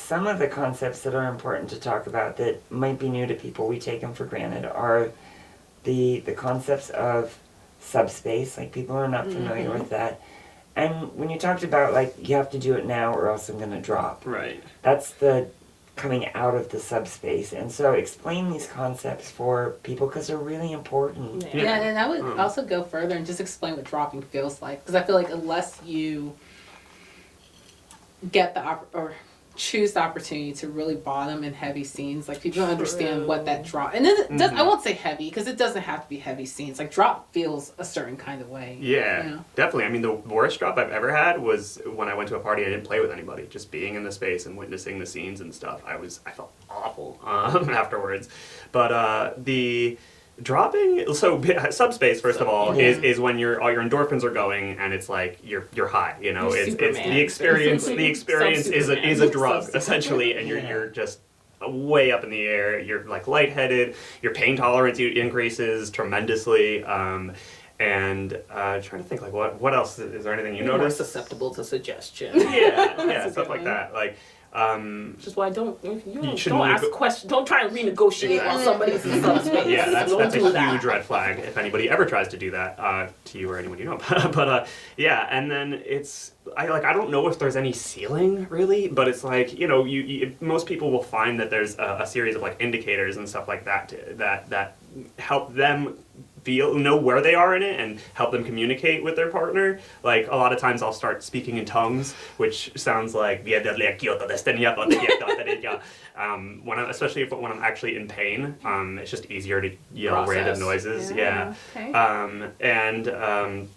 some of the concepts that are important to talk about that might be new to people, we take them for granted, are the concepts of subspace. Like, people are not familiar with that. And when you talked about, like, you have to do it now or else I'm going to drop. Right. That's the coming out of the subspace. And so explain these concepts for people because they're really important. Yeah, and I would also go further and just explain what dropping feels like. Because I feel like unless you get or choose the opportunity to really bottom in heavy scenes, like, people don't understand what that drop, and it does, I won't say heavy because it doesn't have to be heavy scenes. Like, drop feels a certain kind of way. Yeah, you know? definitely. I mean, the worst drop I've ever had was when I went to a party. I didn't play with anybody. Just being in the space and witnessing the scenes and stuff. I felt awful afterwards. But the dropping, so subspace, first of all, is when all your endorphins are going and it's like you're high. You know, it's the experience. The experience is a drug essentially, and you're just way up in the air. You're like lightheaded. Your pain tolerance increases tremendously. And trying to think, like, what else is there? Anything you You're more notice? susceptible to suggestion. Yeah, stuff like that. Like, which is why don't shouldn't ask questions. Don't try to renegotiate while somebody's in subspace. Yeah, that's Don't a do that. huge red flag if anybody ever tries to do that to you or anyone you know. But yeah, and then I don't know if there's any ceiling really, but it's like, you know, most people will find that there's a series of, like, indicators and stuff like that that help them know where they are in it and help them communicate with their partner. Like, a lot of times I'll start speaking in tongues, which sounds like especially when I'm actually in pain. It's just easier to yell random noises. Yeah. Okay.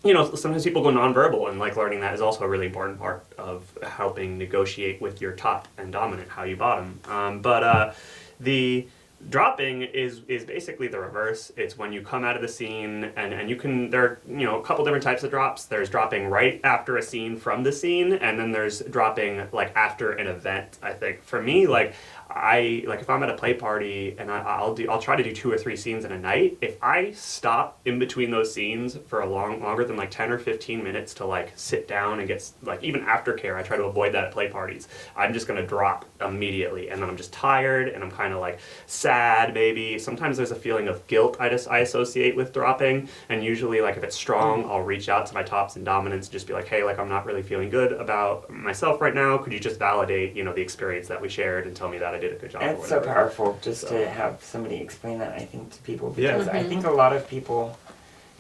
You know, sometimes people go nonverbal, and, like, learning that is also a really important part of helping negotiate with your top and dominant how you bottom. But the dropping is basically the reverse. It's when you come out of the scene and you can, there are, you know, a couple different types of drops. There's dropping right after a scene from the scene, and then there's dropping, like, after an event. I think for me, like, if I'm at a play party and I'll try to do 2 or 3 scenes in a night. If I stop in between those scenes for longer than, like, 10 or 15 minutes to, like, sit down and get, like, even aftercare, I try to avoid that at play parties. I'm just gonna drop immediately, and then I'm just tired and I'm kind of, like, sad maybe. Sometimes there's a feeling of guilt I associate with dropping, and usually, like, if it's strong, I'll reach out to my tops and dominants and just be like, hey, like, I'm not really feeling good about myself right now. Could you just validate, you know, the experience that we shared and tell me that I did a good job? It's so powerful just to have somebody explain that, I think, to people, because I think a lot of people,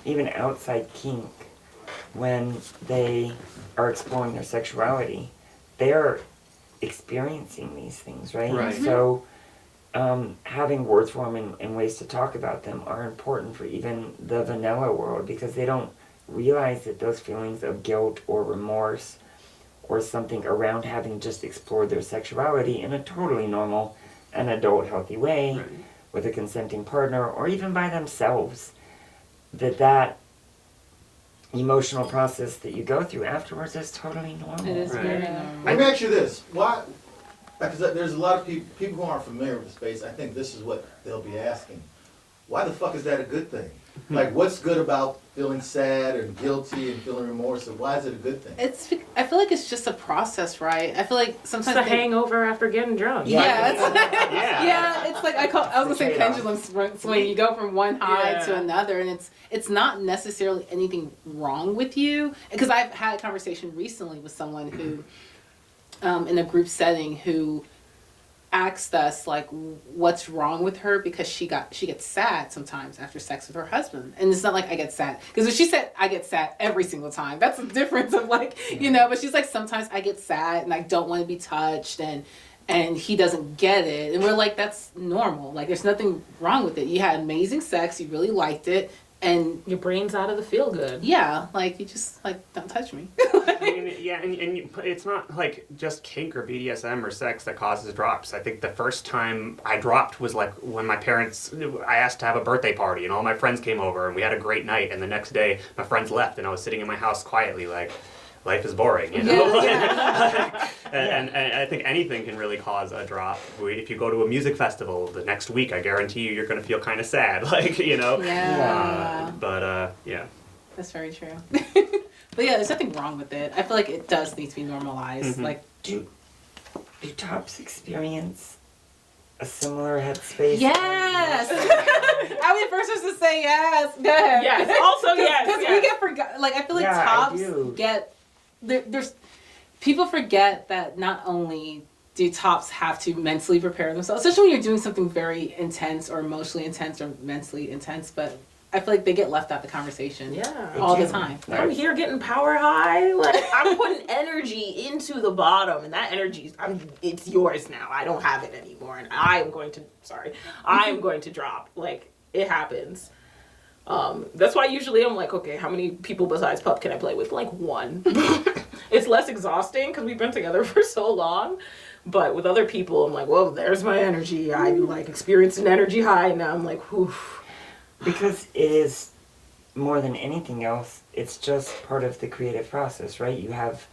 even outside kink, when they are exploring their sexuality, they're experiencing these things, right? Right. So having words for them and ways to talk about them are important for even the vanilla world, because they don't realize that those feelings of guilt or remorse or something around having just explored their sexuality in a totally normal and adult healthy way with a consenting partner or even by themselves, that emotional process that you go through afterwards is totally normal. It is very normal. Let me ask you this. Why? Because there's a lot of people who aren't familiar with the space. I think this is what they'll be asking. Why the fuck is that a good thing? Like, what's good about feeling sad and guilty and feeling remorse, and why is it a good thing? I feel like it's just a process, right? I feel like sometimes It's a hangover after getting drunk. Yeah, Yeah. it's like I was gonna say pendulum swing. You go from one high to another, and it's not necessarily anything wrong with you. Because I've had a conversation recently with someone who, in a group setting, who asked us, like, what's wrong with her, because she gets sad sometimes after sex with her husband. And it's not like I get sad, because if she said I get sad every single time, that's a difference of, like, you know. But she's like, sometimes I get sad and I don't want to be touched, and he doesn't get it, and we're like, that's normal. Like, there's nothing wrong with it. You had amazing sex, you really liked it, and Your brain's out of the feel good. yeah, like, you just, like, don't touch me. I mean, yeah, and it's not like just kink or BDSM or sex that causes drops. I think the first time I dropped was, like, when I asked to have a birthday party, and all my friends came over, and we had a great night, and the next day my friends left, and I was sitting in my house quietly, like, life is boring, you know? And I think anything can really cause a drop. If you go to a music festival the next week, I guarantee you're going to feel kind of sad, like, you know? Yeah. Yeah. That's very true. But yeah, there's nothing wrong with it. I feel like it does need to be normalized. Mm-hmm. Like, do tops experience a similar headspace? Yes. I mean, first was to say yes. Go ahead. Yes. Also yes. Because we get forgot. Like I feel like Yeah, I tops do. get there's people forget that not only do tops have to mentally prepare themselves, especially when you're doing something very intense or emotionally intense or mentally intense, but I feel like they get left out the conversation Yeah. all the do. time. I'm here getting power high. Like I'm putting energy into the bottom, and that energy, it's yours now. I don't have it anymore, and I am going to drop. Like it happens. That's why usually I'm like, okay, how many people besides Pup can I play with? Like one. It's less exhausting because we've been together for so long. But with other people, I'm like, well, there's my energy. I like experienced an energy high, and now I'm like, whew. Because it is, more than anything else, it's just part of the creative process, right? You have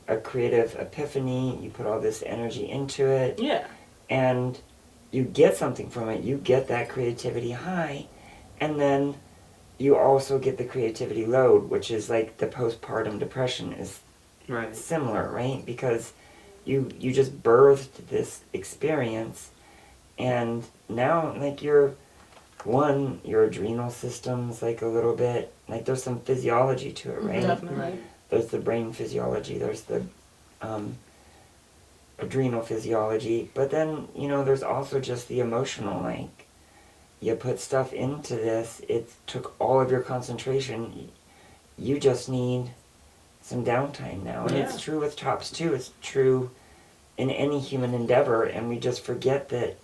a creative epiphany, you put all this energy into it, Yeah. and you get something from it. You get that creativity high, and then you also get the creativity load, which is like the postpartum depression is Right. similar, right? Because you just birthed this experience, and now like your adrenal system's like a little bit like there's some physiology to it, right? Definitely. There's the brain physiology, there's the adrenal physiology, but then there's also just the emotional, like you put stuff into this, it took all of your concentration, you just need some downtime now. And it's true with tops too, it's true in any human endeavor, and we just forget that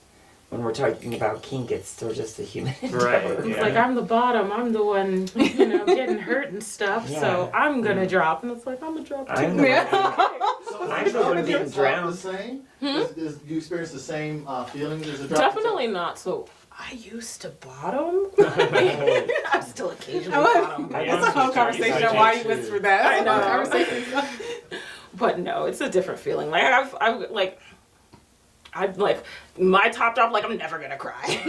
when we're talking about kink, it's still just a human Right, endeavor. It's yeah. like I'm the bottom. I'm the one, getting hurt and stuff. Yeah. So I'm gonna drop, and it's like I'm gonna drop too. I'm the one So is I'm the the one drop being the drowned. same? Do you experience the same feelings as a drop? Definitely not. So I used to bottom. I'm still occasionally bottom. That's a whole conversation on why you whispered that. I know. That's a whole conversation. But no, it's a different feeling. Like I'd like my top drop, like I'm never gonna cry.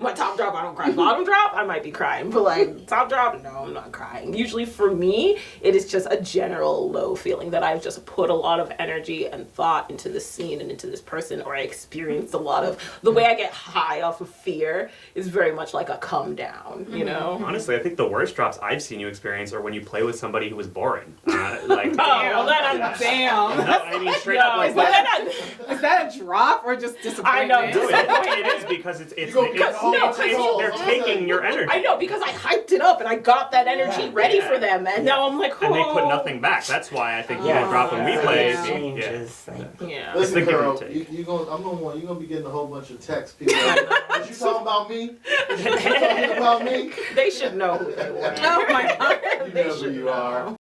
My top drop, I don't cry. Bottom drop, I might be crying, but like top drop, no, I'm not crying. Usually for me, it is just a general low feeling that I've just put a lot of energy and thought into this scene and into this person, or I experienced a lot of the way I get high off of fear is very much like a come down, you know? Honestly, I think the worst drops I've seen you experience are when you play with somebody who was boring. Like, Oh, well, then I'm Damn. no, I mean straight up like Is that. Is that a drop or just disappointment? I know. No, it is because it's they're taking your energy. I know, because I hyped it up and I got that energy ready for them, and now I'm like, oh. And they put nothing back. That's why I think you Yeah, drop when we yeah. play. Yeah. exchange Yeah. is like Yeah. It's the Listen, give and girl, take. you're gonna be getting a whole bunch of texts. People, was you talking about me? Was you talking about me? They should know who they were. Oh my god. You They know who should you know. are.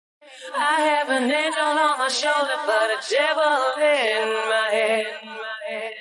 I have an angel on my shoulder, but a devil in my head.